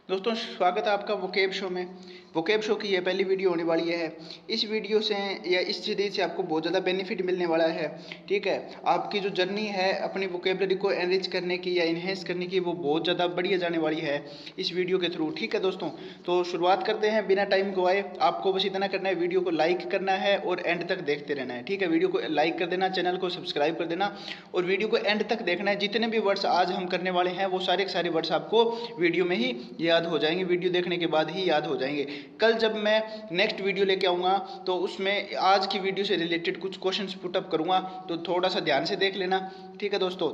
दोस्तों स्वागत है आपका वोकेब शो में। वोकेब शो की ये पहली वीडियो होने वाली है। इस वीडियो से या इस सीरीज से आपको बहुत ज़्यादा बेनिफिट मिलने वाला है। ठीक है, आपकी जो जर्नी है अपनी वोकेबलरी को एनरिच करने की या इन्हेंस करने की, वो बहुत ज़्यादा बढ़िया जाने वाली है इस वीडियो के थ्रू। ठीक है दोस्तों, तो शुरुआत करते हैं बिना टाइम गवाए। आपको बस इतना करना है, वीडियो को लाइक करना है और एंड तक देखते रहना है। ठीक है, वीडियो को लाइक कर देना, चैनल को सब्सक्राइब कर देना और वीडियो को एंड तक देखना है। जितने भी वर्ड्स आज हम करने वाले हैं वो सारे के सारे वर्ड्स आपको वीडियो में ही याद हो जाएंगे, वीडियो देखने के बाद ही याद हो जाएंगे। कल जब मैं नेक्स्ट वीडियो लेके आऊँगा तो उसमें आज की वीडियो से रिलेटेड कुछ क्वेश्चंस पुटअप करूँगा, तो थोड़ा सा ध्यान से देख लेना। ठीक है दोस्तों,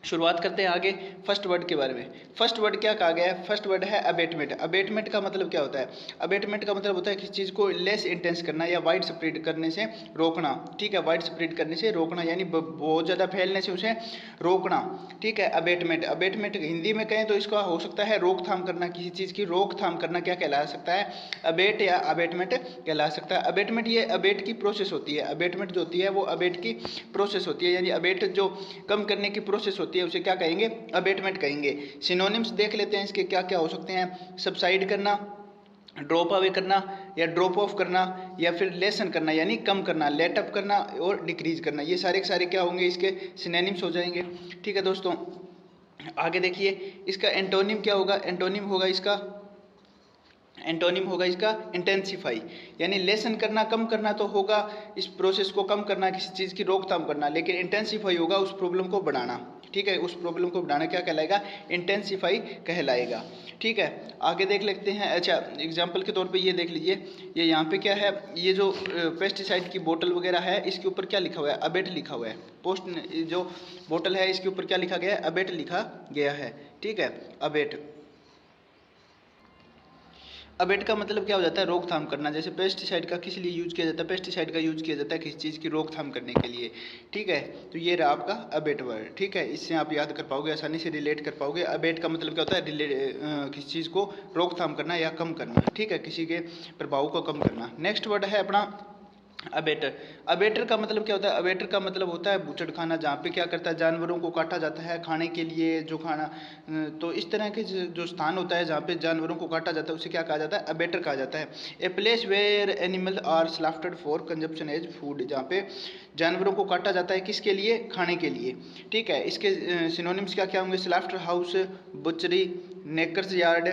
शुरुआत करते हैं आगे फर्स्ट वर्ड के बारे में। फर्स्ट वर्ड क्या कहा गया है? फर्स्ट वर्ड है अबेटमेंट। अबेटमेंट का मतलब क्या होता है? अबेटमेंट का मतलब होता है किसी चीज़ को लेस इंटेंस करना या वाइड स्प्रेड करने से रोकना। ठीक है, वाइड स्प्रेड करने से रोकना, यानी बहुत ज़्यादा फैलने से उसे रोकना। ठीक है, अबेटमेंट। अबेटमेंट हिंदी में कहें तो इसका हो सकता है रोकथाम करना, किसी चीज़ की रोकथाम करना क्या कहला सकता है? अबेट या अबेटमेंट कहला सकता है। अबेटमेंट ये अबेट की प्रोसेस होती है। अबेटमेंट जो होती है वो अबेट की प्रोसेस होती है, यानी अबेट जो कम करने की प्रोसेस होती है उसे क्या कहेंगे? अबेटमेंट कहेंगे। सिनोनिम्स देख लेते हैं इसके क्या क्या हो सकते हैं। सबसाइड करना, ड्रॉप अवे करना या ड्रॉप ऑफ करना, या फिर लेसन करना यानी कम करना, लेट अप करना और डिक्रीज करना। ये सारे के सारे क्या होंगे? इसके सिनोनिम्स हो जाएंगे। ठीक है दोस्तों, आगे देखिए इसका एंटोनिम क्या होगा? एंटोनिम होगा इसका इंटेंसिफाई, यानी लेसन करना, कम करना तो होगा इस प्रोसेस को कम करना, किसी चीज़ की रोकथाम करना, लेकिन इंटेंसिफाई होगा उस प्रॉब्लम को बढ़ाना। ठीक है, उस प्रॉब्लम को बढ़ाना क्या कहलाएगा? इंटेंसिफाई कहलाएगा। ठीक है, आगे देख लेते हैं। अच्छा, एग्जाम्पल के तौर पे ये देख लीजिए, ये यहाँ पे क्या है? ये जो पेस्टिसाइड की बोतल वगैरह है इसके ऊपर क्या लिखा हुआ है? अबेट लिखा हुआ है। पोस्ट जो बोतल है इसके ऊपर क्या लिखा गया है? अबेट लिखा गया है। ठीक है, अबेट। अबेट का मतलब क्या हो जाता है? रोकथाम करना। जैसे पेस्टिसाइड का किस लिए यूज किया जाता है? पेस्टिसाइड का यूज किया जाता है किसी चीज़ की रोकथाम करने के लिए। ठीक है, तो ये रहा आपका अबेट वर्ड। ठीक है, इससे आप याद कर पाओगे, आसानी से रिलेट कर पाओगे। अबेट का मतलब क्या होता है? किसी चीज़ को रोकथाम करना या कम करना। ठीक है, किसी के प्रभाव को कम करना। नेक्स्ट वर्ड है अपना अबेटर। अबेटर का मतलब क्या होता है? अबेटर का मतलब होता है बूचड़खाना, जहाँ पे क्या करता है? जानवरों को काटा जाता है खाने के लिए, जो खाना, तो इस तरह के जो स्थान होता है जहाँ पे जानवरों को काटा जाता है उसे क्या कहा जाता है? अबेटर कहा जाता है। A place where animal are slaughtered for consumption as food, जहाँ पे जानवरों को काटा जाता है किसके लिए? खाने के लिए। ठीक है, इसके सिनोनिम्स क्या क्या होंगे? स्लाफ्टर हाउस, बुचरी, नेकर्स यार्ड,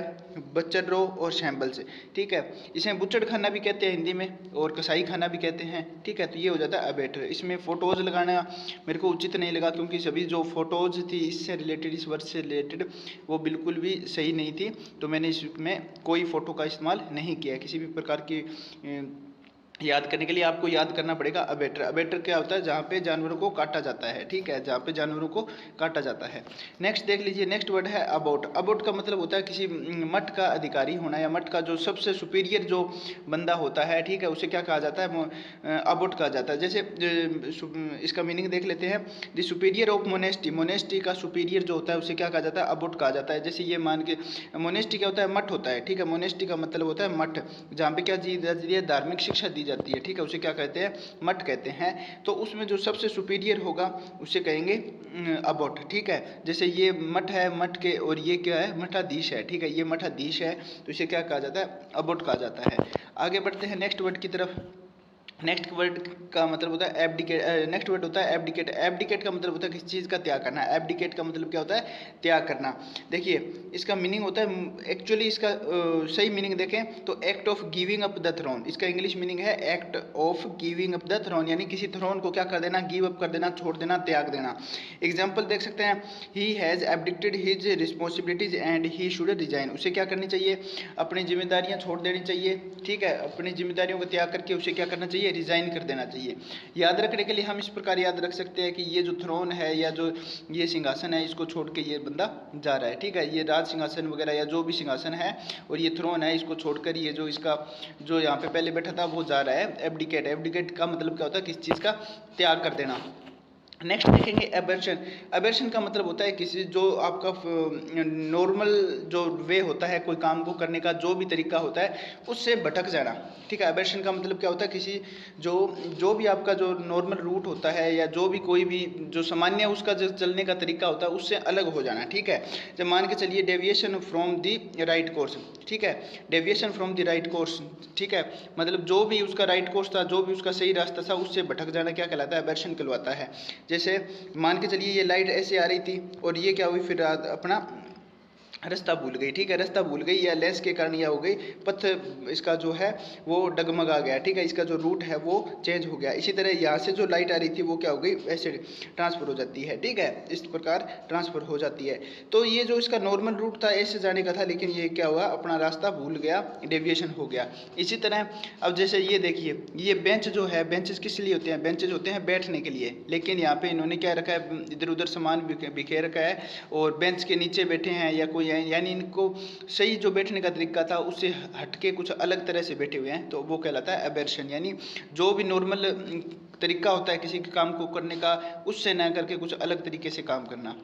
बच्चर रो और शैम्बल्स। ठीक है, इसे बुचड़ खाना भी कहते हैं हिंदी में और कसाई खाना भी कहते हैं। ठीक है, तो ये हो जाता है अबेटर। इसमें फ़ोटोज़ लगाना मेरे को उचित नहीं लगा, क्योंकि सभी जो फ़ोटोज़ थी इससे रिलेटेड, इस वर्ड से रिलेटेड, वो बिल्कुल भी सही नहीं थी, तो मैंने इसमें कोई फ़ोटो का इस्तेमाल नहीं किया। किसी भी प्रकार की याद करने के लिए आपको याद करना पड़ेगा अबेटर। अबेटर क्या होता है? जहाँ पे जानवरों को काटा जाता है। ठीक है, जहाँ पे जानवरों को काटा जाता है। नेक्स्ट देख लीजिए, नेक्स्ट वर्ड है अबाउट। अबाउट का मतलब होता है किसी मठ का अधिकारी होना, या मठ का जो सबसे सुपीरियर जो बंदा होता है। ठीक है, उसे क्या कहा जाता है? अबाउट कहा जाता है। जैसे इसका मीनिंग देख लेते हैं। The superior of monastery. Monastery का सुपीरियर जो होता है उसे क्या कहा जाता है? अबाउट कहा जाता है। जैसे ये मान के, मोनेस्टी क्या होता है? मठ होता है। ठीक है, मोनेस्टी का मतलब होता है मठ, जहाँ पे क्या दी जाती है? धार्मिक शिक्षा दी जाती है। ठीक है, उसे क्या कहते हैं? मठ कहते हैं। तो उसमें जो सबसे सुपीरियर होगा उसे कहेंगे अबाउट। ठीक है, जैसे ये मठ है, मठ के, और ये क्या है? मठाधीश है। ठीक है, ये मठाधीश है, तो इसे क्या कहा जाता है? अबाउट कहा जाता है। आगे बढ़ते हैं नेक्स्ट वर्ड की तरफ। नेक्स्ट वर्ड का मतलब होता है एब्डिकेट। नेक्स्ट वर्ड होता है एब्डिकेट। एब्डिकेट का मतलब होता है किसी चीज़ का त्याग करना। एब्डिकेट का मतलब क्या होता है? त्याग करना। देखिए इसका मीनिंग होता है, एक्चुअली इसका सही मीनिंग देखें तो act of giving up the throne. इसका इंग्लिश मीनिंग है act of giving up the throne, यानी किसी थ्रोन को क्या कर देना? गिव अप कर देना, छोड़ देना, त्याग देना। एग्जाम्पल देख सकते हैं, he has abdicated his responsibilities and he should resign. उसे क्या करनी चाहिए? अपनी जिम्मेदारियां छोड़ देनी चाहिए। ठीक है, अपनी जिम्मेदारियों को त्याग करके उसे क्या करना चाहिए? रिजाइन कर देना चाहिए। याद रखने के लिए हम इस प्रकार याद रख सकते हैं कि ये जो थ्रोन है या जो ये सिंहासन है, इसको छोड़ के ये बंदा जा रहा है। ठीक है, ये राज सिंहासन वगैरह या जो भी सिंहासन है और ये थ्रोन है, इसको छोड़कर ये जो इसका जो यहाँ पे पहले बैठा था वो जा रहा है। एब्डिकेट। एब्डिकेट का मतलब क्या होता है? किसी चीज़ का त्याग कर देना। नेक्स्ट देखेंगे एबर्शन। एबर्शन का मतलब होता है किसी जो आपका नॉर्मल जो वे होता है कोई काम को करने का जो भी तरीका होता है उससे भटक जाना। ठीक है, एबर्शन का मतलब क्या होता है किसी जो जो भी आपका जो नॉर्मल रूट होता है या जो भी कोई भी जो सामान्य उसका जो चलने का तरीका होता है उससे अलग हो जाना। ठीक है, जब मान के चलिए deviation from the right course. ठीक है, deviation from the right course. ठीक है, मतलब जो भी उसका राइट कोर्स था, जो भी उसका सही रास्ता था, उससे भटक जाना क्या कहलाता है? एबर्शन कहलाता है। जैसे मान के चलिए ये लाइट ऐसे आ रही थी और ये क्या हुई, फिर अपना रास्ता भूल गई। ठीक है, रास्ता भूल गई या लेंस के कारण यह हो गई, पथ इसका जो है वो डगमगा गया। ठीक है, इसका जो रूट है वो चेंज हो गया। इसी तरह यहाँ से जो लाइट आ रही थी वो क्या हो गई, ऐसे ट्रांसफर हो जाती है। ठीक है, इस प्रकार ट्रांसफर हो जाती है। तो ये जो इसका नॉर्मल रूट था ऐसे जाने का था, लेकिन ये क्या हुआ, अपना रास्ता भूल गया, डेविएशन हो गया। इसी तरह अब जैसे ये देखिए, ये बेंच जो है, बेंचेस किस लिए होते हैं? बेंचेज होते हैं बैठने के लिए, लेकिन यहाँ पे इन्होंने क्या रखा है, इधर उधर सामान बिखेर रखा है और बेंच के नीचे बैठे हैं या कोई है, यानी इनको सही जो बैठने का तरीका था उससे हटके कुछ अलग तरह से बैठे हुए हैं, तो वो कहलाता है एबर्शन। यानी जो भी नॉर्मल तरीका होता है किसी के काम को करने का, उससे न करके कुछ अलग तरीके से काम करना।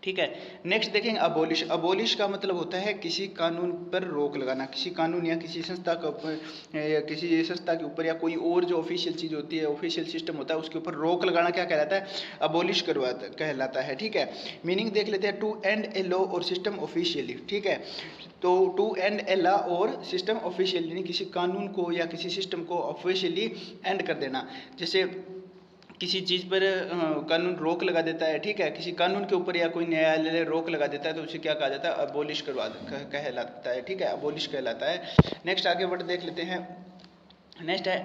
ठीक है, नेक्स्ट देखेंगे अबोलिश। अबोलिश का मतलब होता है किसी कानून पर रोक लगाना, किसी कानून या किसी संस्था का या किसी संस्था के ऊपर या कोई और जो ऑफिशियल चीज़ होती है, ऑफिशियल सिस्टम होता है, उसके ऊपर रोक लगाना क्या कहलाता है? अबोलिश करवाता कहलाता है। ठीक है, मीनिंग देख लेते हैं, टू एंड ए लॉ और सिस्टम ऑफिशियली। ठीक है, तो टू एंड ए लॉ और सिस्टम ऑफिशियली यानी किसी कानून को या किसी सिस्टम को ऑफिशियली एंड कर देना। जैसे किसी चीज़ पर कानून रोक लगा देता है। ठीक है, किसी कानून के ऊपर या कोई न्यायालय रोक लगा देता है तो उसे क्या कहा जाता है? अबोलिश कहलाता है। ठीक है, अबोलिश कहलाता है। नेक्स्ट आगे वर्ड देख लेते हैं। नेक्स्ट है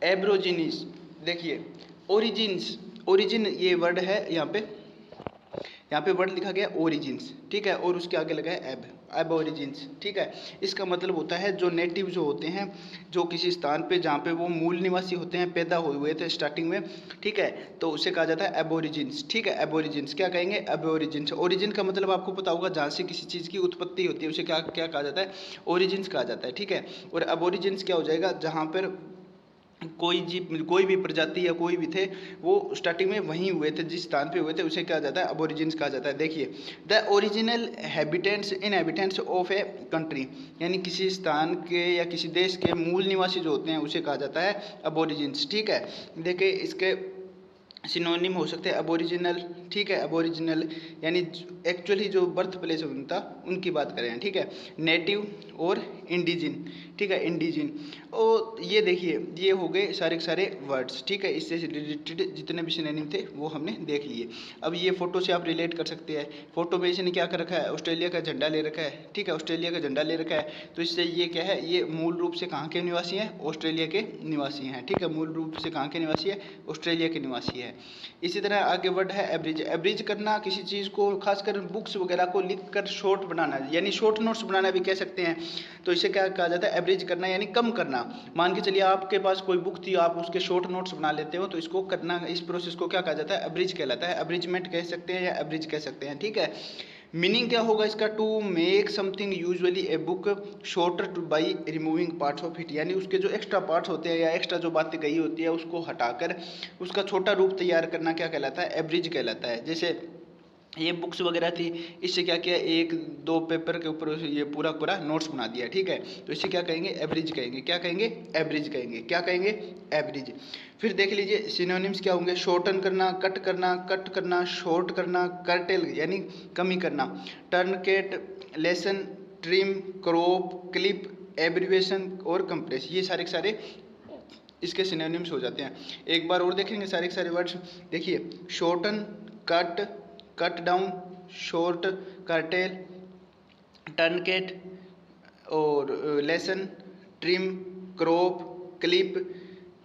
एब्रोजिनिस। देखिए ओरिजिन्स, ओरिजिन ये वर्ड है, यहाँ पे वर्ड लिखा गया ओरिजिन्स। ठीक है, और उसके आगे लगा है एब ओरिजिन्स। ठीक है, इसका मतलब होता है जो नेटिव जो होते हैं, जो किसी स्थान पे जहाँ पे वो मूल निवासी होते हैं, पैदा हुए थे स्टार्टिंग में। ठीक है, तो उसे कहा जाता है एबोरिजिन्स। ठीक है, एबोरिजिन्स क्या कहेंगे? एबोरिजिन्स। ओरिजिन का मतलब आपको पता होगा, जहाँ से किसी चीज़ की उत्पत्ति होती है उसे क्या क्या कहा जाता है? ओरिजिन्स कहा जाता है। ठीक है, और एबोरिजिन्स क्या हो जाएगा? जहाँ पर कोई जीव, कोई भी प्रजाति या कोई भी थे, वो स्टार्टिंग में वहीं हुए थे, जिस स्थान पे हुए थे उसे कहा जाता है अबोरिजिन्स कहा जाता है। देखिए, the original habitants inhabitants of a country, यानी किसी स्थान के या किसी देश के मूल निवासी जो होते हैं उसे कहा जाता है अबोरिजिन्स। ठीक है, देखिए इसके सिनोनिम हो सकते हैं अबोरिजिनल। ठीक है, अबोरिजिनल यानी एक्चुअली जो बर्थ प्लेस उनका उनकी बात करें। ठीक है, नेटिव और इंडिजिन। ठीक है, इंडिजिन। और ये देखिए, ये हो गए सारे के सारे वर्ड्स। ठीक है, इससे रिलेटेड जितने भी सिनोनिम थे वो हमने देख लिए। अब ये फोटो से आप रिलेट कर सकते हैं। फोटो में इसने क्या कर रखा है? ऑस्ट्रेलिया का झंडा ले रखा है। ठीक है, ऑस्ट्रेलिया का झंडा ले रखा है, तो इससे ये क्या है, ये मूल रूप से कहाँ के निवासी हैं? ऑस्ट्रेलिया के निवासी हैं। ठीक है, मूल रूप से कहाँ के निवासी है? ऑस्ट्रेलिया के निवासी है। इसी तरह आगे वर्ड है एवरेज। एवरेज करना किसी चीज़ को, खासकर बुक्स वगैरह को लिख कर शॉर्ट बनाना, यानी शॉर्ट नोट्स बनाना भी कह सकते हैं, तो इसे क्या कहा जाता है? एवरेज करना, यानी कम करना। मान के चलिए आपके पास कोई बुक थी, आप उसके शॉर्ट नोट्स बना लेते हो, तो इसको करना, इस प्रोसेस को क्या कहा जाता है? एवरेज कहलाता है। एवरेजमेंट कह सकते हैं या एवरेज कह सकते हैं। ठीक है, मीनिंग क्या होगा इसका? To make something usually a book shorter by removing parts of it, यानी उसके जो एक्स्ट्रा पार्ट्स होते हैं या एक्स्ट्रा जो बातें कही होती है उसको हटाकर उसका छोटा रूप तैयार करना क्या कहलाता है? एवरेज कहलाता है। जैसे ये बुक्स वगैरह थी, इससे क्या किया, एक दो पेपर के ऊपर ये पूरा पूरा नोट्स बना दिया। ठीक है, तो इसे क्या कहेंगे? एवरेज कहेंगे। क्या कहेंगे? एवरेज कहेंगे। क्या कहेंगे? एवरेज। फिर देख लीजिए सिनोनिम्स क्या होंगे? शॉर्टन करना, कट करना, शॉर्ट करना, कर्टेल यानी कमी करना, truncate, lessen, trim, crop, clip, abbreviation और कंप्रेस, ये सारे के सारे इसके सिनोनिम्स हो जाते हैं। एक बार और देखेंगे सारे के सारे वर्ड्स। देखिए, shorten, cut, cut down, short, curtail, truncate और lessen, trim, crop, clip,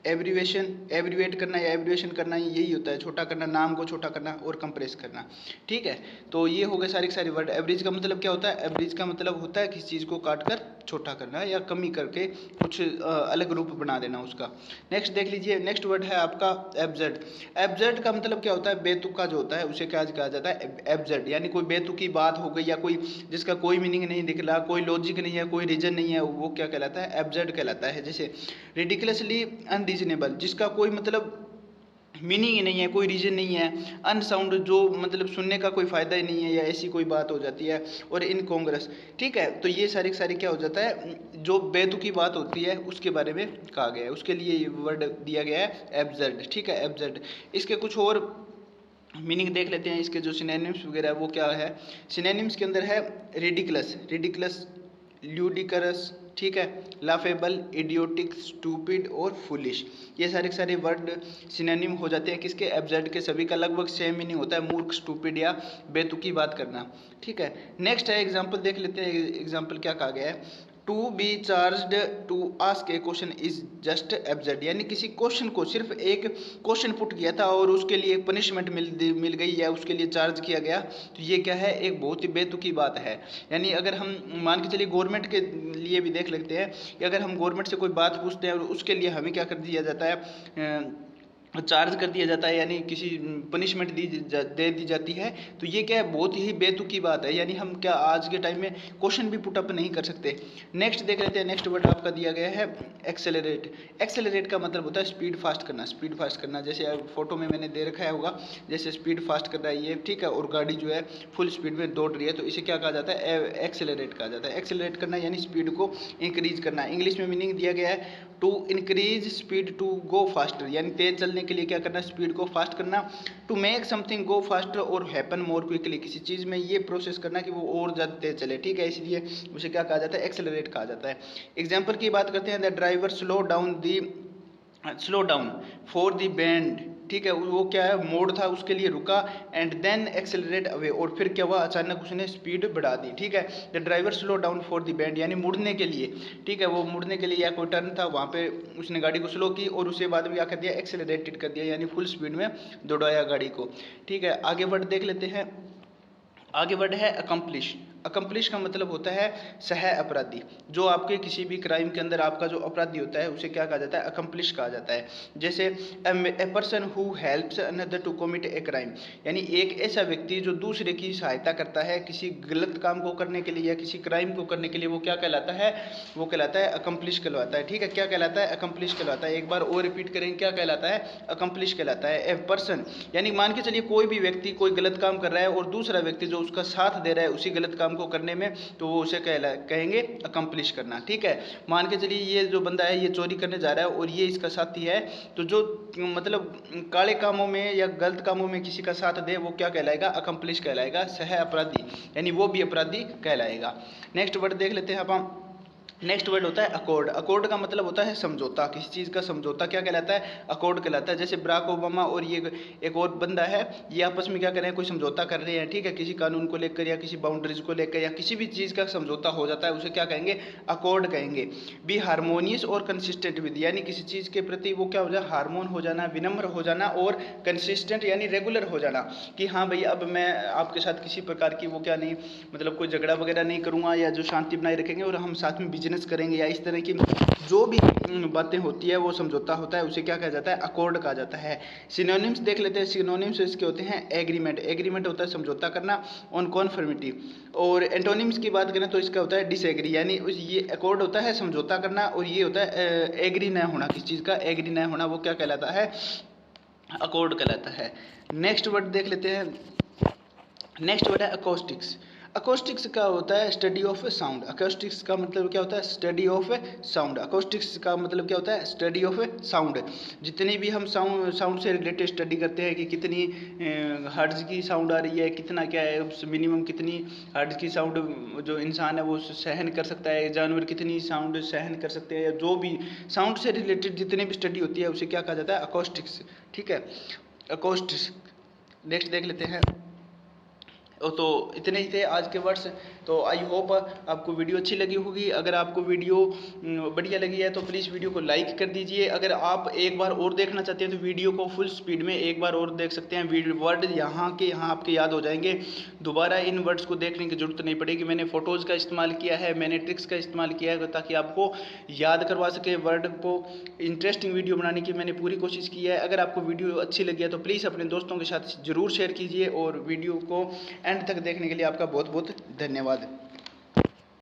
abbreviation, abbreviate करना या एब्रीवेशन करना यही होता है, छोटा करना, नाम को छोटा करना और कंप्रेस करना। ठीक है, तो ये हो गए सारे के सारे वर्ड। एवरेज का मतलब क्या होता है? एवरेज का मतलब होता है किसी चीज़ को काट कर छोटा करना या कमी करके कुछ अलग रूप बना देना उसका। नेक्स्ट देख लीजिए, नेक्स्ट वर्ड है आपका एब्सर्ड। एब्सर्ड का मतलब क्या होता है? बेतुका जो होता है उसे क्या कहा जाता है? एब्सर्ड, यानी कोई बेतुकी बात हो गई या कोई जिसका कोई मीनिंग नहीं दिख रहा, कोई लॉजिक नहीं है, कोई रीजन नहीं है, वो क्या कहलाता है? एब्सर्ड कहलाता है। जैसे रिडिकुलसली अनरीजनेबल, जिसका कोई मतलब मीनिंग ही नहीं है, कोई रीज़न नहीं है, अनसाउंड, जो मतलब सुनने का कोई फ़ायदा ही नहीं है, या ऐसी कोई बात हो जाती है, और इन कांग्रेस। ठीक है, तो ये सारी सारी क्या हो जाता है, जो बेतुकी बात होती है उसके बारे में कहा गया है, उसके लिए ये वर्ड दिया गया है एब्सर्ड। ठीक है, एब्सर्ड। इसके कुछ और मीनिंग देख लेते हैं, इसके जो सिनोनिम्स वगैरह है वो क्या है। सिनोनिम्स के अंदर है रिडिकुलस, रिडिकुलस, ल्यूडिकरस, ठीक है, लाफेबल, इडियोटिक, स्टूपिड और फुलिश। ये सारे सारे वर्ड सिनोनिम हो जाते हैं किसके, एब्सर्ड के। सभी का लगभग सेम मीनिंग होता है, मूर्ख, स्टूपिड या बेतुकी बात करना। ठीक है, नेक्स्ट है एग्जाम्पल देख लेते हैं। एग्जाम्पल क्या कहा गया है, to be charged to ask a question is just absurd, यानी किसी क्वेश्चन को, सिर्फ एक क्वेश्चन पुट किया था और उसके लिए एक पनिशमेंट मिल गई या उसके लिए चार्ज किया गया, तो ये क्या है, एक बहुत ही बेतुकी बात है। यानी अगर हम मान के चलिए गवर्नमेंट के लिए भी देख लेते हैं कि अगर हम गवर्नमेंट से कोई बात पूछते हैं और उसके लिए हमें क्या कर दिया जाता है, चार्ज कर दिया जाता है, यानी किसी पनिशमेंट दे दी जाती है, तो ये क्या है, बहुत ही बेतुकी बात है। यानी हम क्या आज के टाइम में क्वेश्चन भी पुटअप नहीं कर सकते। नेक्स्ट देख लेते हैं, नेक्स्ट वर्ड आपका दिया गया है एक्सेलरेट। एक्सेलरेट का मतलब होता है स्पीड फास्ट करना, स्पीड फास्ट करना। जैसे फोटो में मैंने दे रखा है होगा, जैसे स्पीड फास्ट कर रहा है ये, ठीक है, और गाड़ी जो है फुल स्पीड में दौड़ रही है, तो इसे क्या कहा जाता है, एक्सेलरेट कहा जाता है। एक्सेलरेट करना यानी स्पीड को इंक्रीज करना। इंग्लिश में मीनिंग दिया गया है to increase speed to go faster, यानी तेज चलने के लिए क्या करना, स्पीड को फास्ट करना। To make something go faster और हैपन मोर क्विकली, किसी चीज़ में ये प्रोसेस करना कि वो और ज़्यादा तेज चले। ठीक है, इसलिए उसे क्या कहा जाता है, एक्सेलरेट कहा जाता है। एग्जाम्पल की बात करते हैं, the driver slow down for the band. ठीक है, वो क्या है, मोड था, उसके लिए रुका, एंड देन एक्सेलरेट अवे, और फिर क्या हुआ, अचानक उसने स्पीड बढ़ा दी। ठीक है, the driver slow down for the band, यानी मुड़ने के लिए। ठीक है, वो मुड़ने के लिए या कोई टर्न था वहाँ पे उसने गाड़ी को स्लो की, और उसके बाद में क्या कर दिया, एक्सेलरेटेड कर दिया, यानी फुल स्पीड में दौड़ाया गाड़ी को। ठीक है, आगे वर्ड देख लेते हैं। आगे वर्ड है अकम्प्लिश। अकम्प्लिश का मतलब होता है सह अपराधी। जो आपके किसी भी क्राइम के अंदर आपका जो अपराधी होता है उसे क्या कहा जाता है, अकम्प्लिश कहा जाता है। जैसे a person who helps another to commit a crime, यानी एक ऐसा व्यक्ति जो दूसरे की सहायता करता है किसी गलत काम को करने के लिए या किसी क्राइम को करने के लिए, वो क्या कहलाता है, वो कहलाता है अकम्प्लिश कहलाता है। ठीक है, क्या कहलाता है, अकम्प्लिश कहलाता है। एक बार और रिपीट करेंगे, क्या कहलाता है, अकम्प्लिश कहलाता है। ए पर्सन, यानी मान के चलिए कोई भी व्यक्ति कोई गलत काम कर रहा है और दूसरा व्यक्ति जो उसका साथ दे रहा है उसी गलत काम को करने में, तो वो उसे कहेंगे अकम्प्लिश करना। ठीक है, मान के चलिए ये जो बंदा है ये चोरी करने जा रहा है और ये इसका साथी है, तो जो मतलब काले कामों में या गलत कामों में किसी का साथ दे वो क्या कहलाएगा, अकम्प्लिश कहलाएगा, सह अपराधी, यानी वो भी अपराधी कहलाएगा। नेक्स्ट वर्ड देख लेते हैं आप। नेक्स्ट वर्ड होता है अकॉर्ड। अकॉर्ड का मतलब होता है समझौता, किसी चीज़ का समझौता क्या कहलाता है, अकॉर्ड कहलाता है। जैसे बराक ओबामा और ये एक और बंदा है, ये आपस में क्या कर रहे हैं, कोई समझौता कर रहे हैं। ठीक है, किसी कानून को लेकर या किसी बाउंड्रीज को लेकर या किसी भी चीज़ का समझौता हो जाता है, उसे क्या कहेंगे, अकॉर्ड कहेंगे। बी हारमोनियस और कंसिस्टेंट विद, यानी किसी चीज़ के प्रति वो क्या हो जाए, हारमोन हो जाना, विनम्र हो जाना, और कंसिस्टेंट यानी रेगुलर हो जाना, कि हाँ भाई अब मैं आपके साथ किसी प्रकार की वो क्या नहीं, मतलब कोई झगड़ा वगैरह नहीं करूँगा, या जो शांति बनाए रखेंगे और हम साथ में बिजनेस करेंगे, या इस तरह की जो भी बातें होती है वो समझौता होता है, उसे क्या कहा जाता है, अकॉर्ड कहा जाता है। सिनोनिम्स देख लेते हैं। सिनोनिम्स इसके होते हैं एग्रीमेंट। एग्रीमेंट होता है समझौता करना, ऑन कॉन्फर्मिटी। और एंटोनिम्स की बात करें तो इसका होता है डिसएग्री, यानी ये अकॉर्ड होता है समझौता करना, और ये होता है एग्री न होना, किस चीज़ का एग्री न होना, वो क्या कहलाता है, अकॉर्ड कहलाता है। नेक्स्ट वर्ड देख लेते हैं। नेक्स्ट वर्ड है अकोस्टिक्स। अकोस्टिक्स का होता है स्टडी ऑफ साउंड। अकोस्टिक्स का मतलब क्या होता है, स्टडी ऑफ साउंड। अकोस्टिक्स का मतलब क्या होता है, स्टडी ऑफ साउंड। जितनी भी हम साउंड से रिलेटेड स्टडी करते हैं कि कितनी हर्ट्ज की साउंड आ रही है, कितना क्या है, मिनिमम कितनी हर्ट्ज की साउंड जो इंसान है वो सहन कर सकता है, जानवर कितनी साउंड सहन कर सकते हैं, या जो भी साउंड से रिलेटेड जितनी भी स्टडी होती है उसे क्या कहा जाता है, अकोस्टिक्स। ठीक है, अकोस्टिक्स। नेक्स्ट देख लेते हैं। तो इतने ही थे आज के वर्ड्स। तो आई होप आपको वीडियो अच्छी लगी होगी। अगर आपको वीडियो बढ़िया लगी है तो प्लीज़ वीडियो को लाइक कर दीजिए। अगर आप एक बार और देखना चाहते हैं तो वीडियो को फुल स्पीड में एक बार और देख सकते हैं। वर्ड यहाँ के यहाँ आपके याद हो जाएंगे, दोबारा इन वर्ड्स को देखने की ज़रूरत नहीं पड़ेगी। मैंने फ़ोटोज़ का इस्तेमाल किया है, मैंने ट्रिक्स का इस्तेमाल किया है ताकि आपको याद करवा सके। वर्ड को इंटरेस्टिंग वीडियो बनाने की मैंने पूरी कोशिश की है। अगर आपको वीडियो अच्छी लगी है तो प्लीज़ अपने दोस्तों के साथ ज़रूर शेयर कीजिए, और वीडियो को एंड तक देखने के लिए आपका बहुत बहुत धन्यवाद।